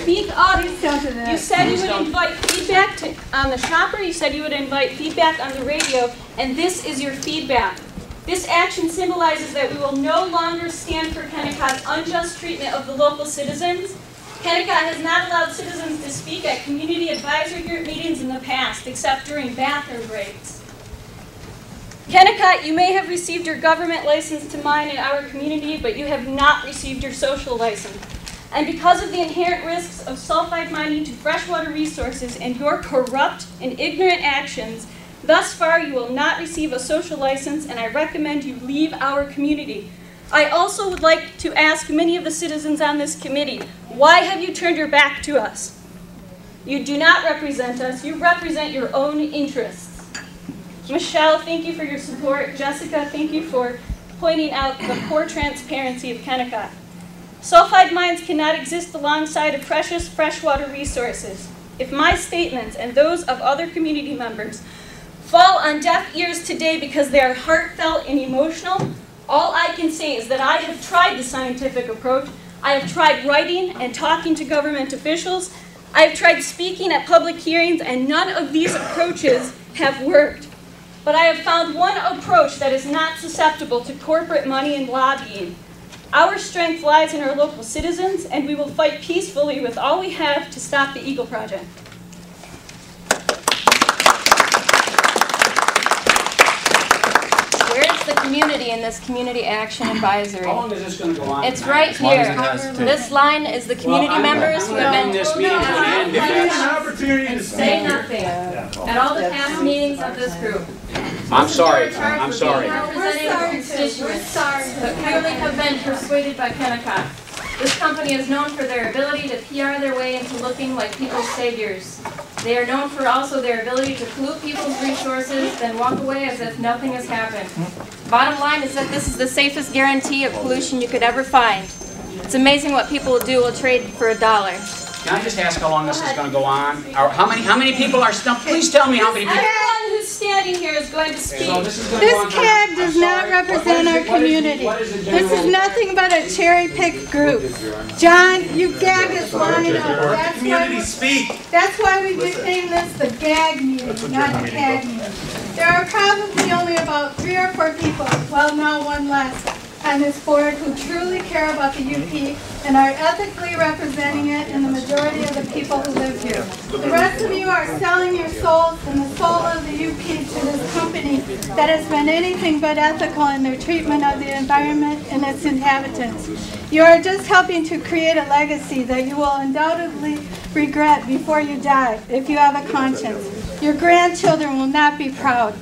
speak up. You said you would invite feedback on the shopper. You said you would invite feedback on the radio, and this is your feedback. This action symbolizes that we will no longer stand for Kennecott's unjust treatment of the local citizens. Kennecott has not allowed citizens to speak at community advisory group meetings in the past, except during bathroom breaks. Kennecott, you may have received your government license to mine in our community, but you have not received your social license. And because of the inherent risks of sulfide mining to freshwater resources and your corrupt and ignorant actions, thus far you will not receive a social license, and I recommend you leave our community. I also would like to ask many of the citizens on this committee, why have you turned your back to us? You do not represent us, you represent your own interests. Michelle, thank you for your support. Jessica, thank you for pointing out the poor transparency of Kennecott. Sulfide mines cannot exist alongside of precious freshwater resources. If my statements and those of other community members fall on deaf ears today because they are heartfelt and emotional, all I can say is that I have tried the scientific approach. I have tried writing and talking to government officials. I have tried speaking at public hearings, and none of these approaches have worked. But I have found one approach that is not susceptible to corporate money and lobbying. Our strength lies in our local citizens, and we will fight peacefully with all we have to stop the Eagle Project. Where is the community in this community action advisory? How long is this going to go on? It's right here. This line is the community members who have been this meeting to an end if that's... an opportunity to say nothing at all the past meetings of this group. I'm sorry. I'm sorry. We're sorry. But clearly have been persuaded by Kennecott. This company is known for their ability to PR their way into looking like people's saviors. They are known for also their ability to pollute people's resources, then walk away as if nothing has happened. Bottom line is that this is the safest guarantee of pollution you could ever find. It's amazing what people will do will trade for $1. Can I just ask how long this is going to go on? Or how many people are still? Please tell me how many people. Everyone who's standing here is going to speak. So this CAG does not represent our community. This is nothing but a cherry-picked group. John, you gagged us long enough. That's why we nicknamed this the gag meeting, not the CAG meeting. There are probably only about 3 or 4 people, well now one less, on this board who truly care about the UP and are ethically representing it in the majority of the people who live here. The rest of you are selling your souls and the soul of the UP to this company that has been anything but ethical in their treatment of the environment and its inhabitants. You are just helping to create a legacy that you will undoubtedly regret before you die if you have a conscience. Your grandchildren will not be proud.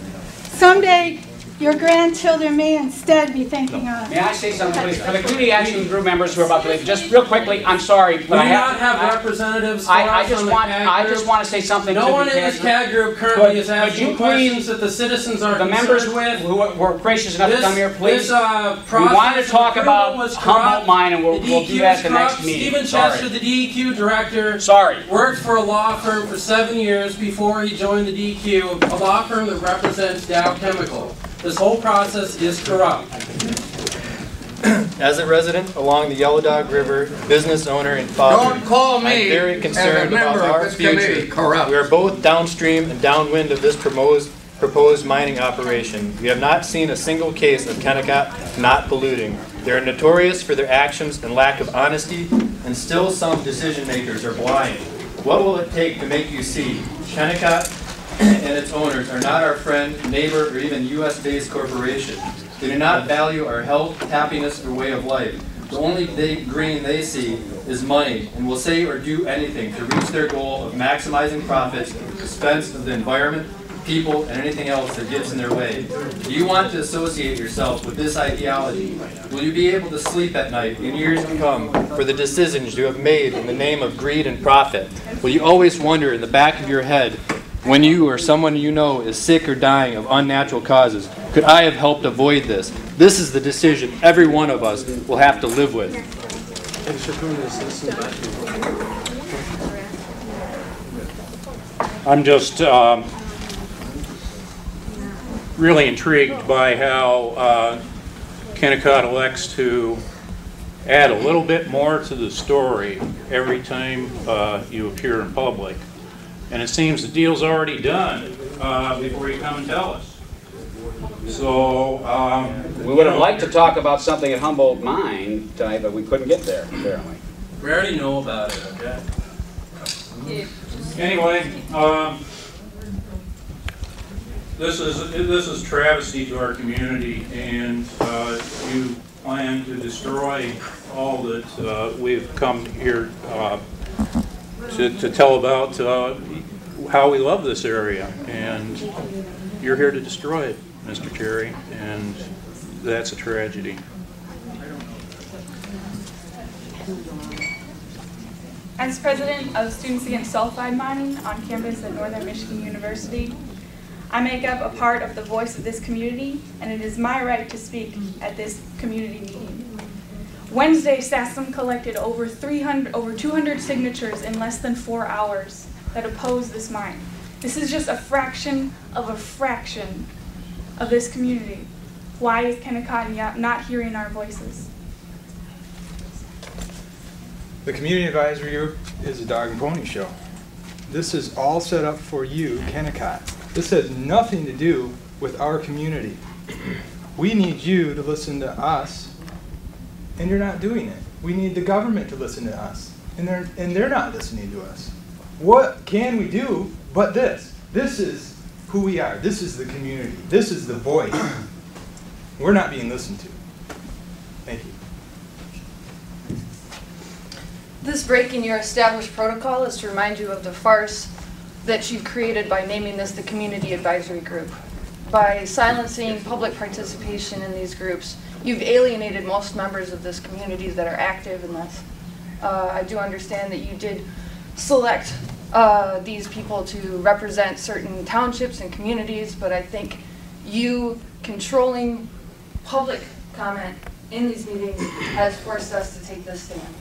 Someday, your grandchildren may instead be thanking us. May I say something, please? For the community action group members who are about to leave, just real quickly, I'm sorry, but we do not have representatives. I just want to say something. No one in this CAG group currently is asking questions that the citizens are concerned with. Who were gracious enough to come here, please. We want to talk about Humboldt Mine, and we'll do that at the next meeting. Stephen Chester, the DEQ director, worked for a law firm for 7 years before he joined the DEQ, a law firm that represents Dow Chemical. This whole process is corrupt. As a resident along the Yellow Dog River, business owner and father, don't call me I'm very concerned about our future. Corrupt. We are both downstream and downwind of this proposed mining operation. We have not seen a single case of Kennecott not polluting. They are notorious for their actions and lack of honesty, and still some decision makers are blind. What will it take to make you see Kennecott and its owners are not our friend, neighbor, or even U.S.-based corporation? They do not value our health, happiness, or way of life. The only green they see is money, and will say or do anything to reach their goal of maximizing profits at the expense of the environment, people, and anything else that gets in their way. Do you want to associate yourself with this ideology? Will you be able to sleep at night in years to come for the decisions you have made in the name of greed and profit? Will you always wonder in the back of your head, when you or someone you know is sick or dying of unnatural causes, could I have helped avoid this? This is the decision every one of us will have to live with. I'm just really intrigued by how Kennecott elects to add a little bit more to the story every time you appear in public. And it seems the deal's already done before you come and tell us. So we would have liked to talk about something at Humboldt Mine tonight, but we couldn't get there, apparently. We already know about it, okay? Anyway, this is travesty to our community, and you plan to destroy all that we've come here to tell about how we love this area, and you're here to destroy it, Mr. Cherry, and that's a tragedy. As president of Students Against Sulfide Mining on campus at Northern Michigan University, I make up a part of the voice of this community, and it is my right to speak at this community meeting. Wednesday, SASM collected over 200 signatures in less than 4 hours that oppose this mine. This is just a fraction of this community. Why is Kennecott not hearing our voices? The Community Advisory Group is a dog and pony show. This is all set up for you, Kennecott. This has nothing to do with our community. We need you to listen to us, and you're not doing it. We need the government to listen to us, and they're not listening to us. What can we do but this? This is who we are. This is the community. This is the voice. We're not being listened to. Thank you. This break in your established protocol is to remind you of the farce that you've created by naming this the Community Advisory Group. By silencing public participation in these groups, you've alienated most members of this community that are active in this. I do understand that you did select these people to represent certain townships and communities, but I think you controlling public comment in these meetings has forced us to take this stand.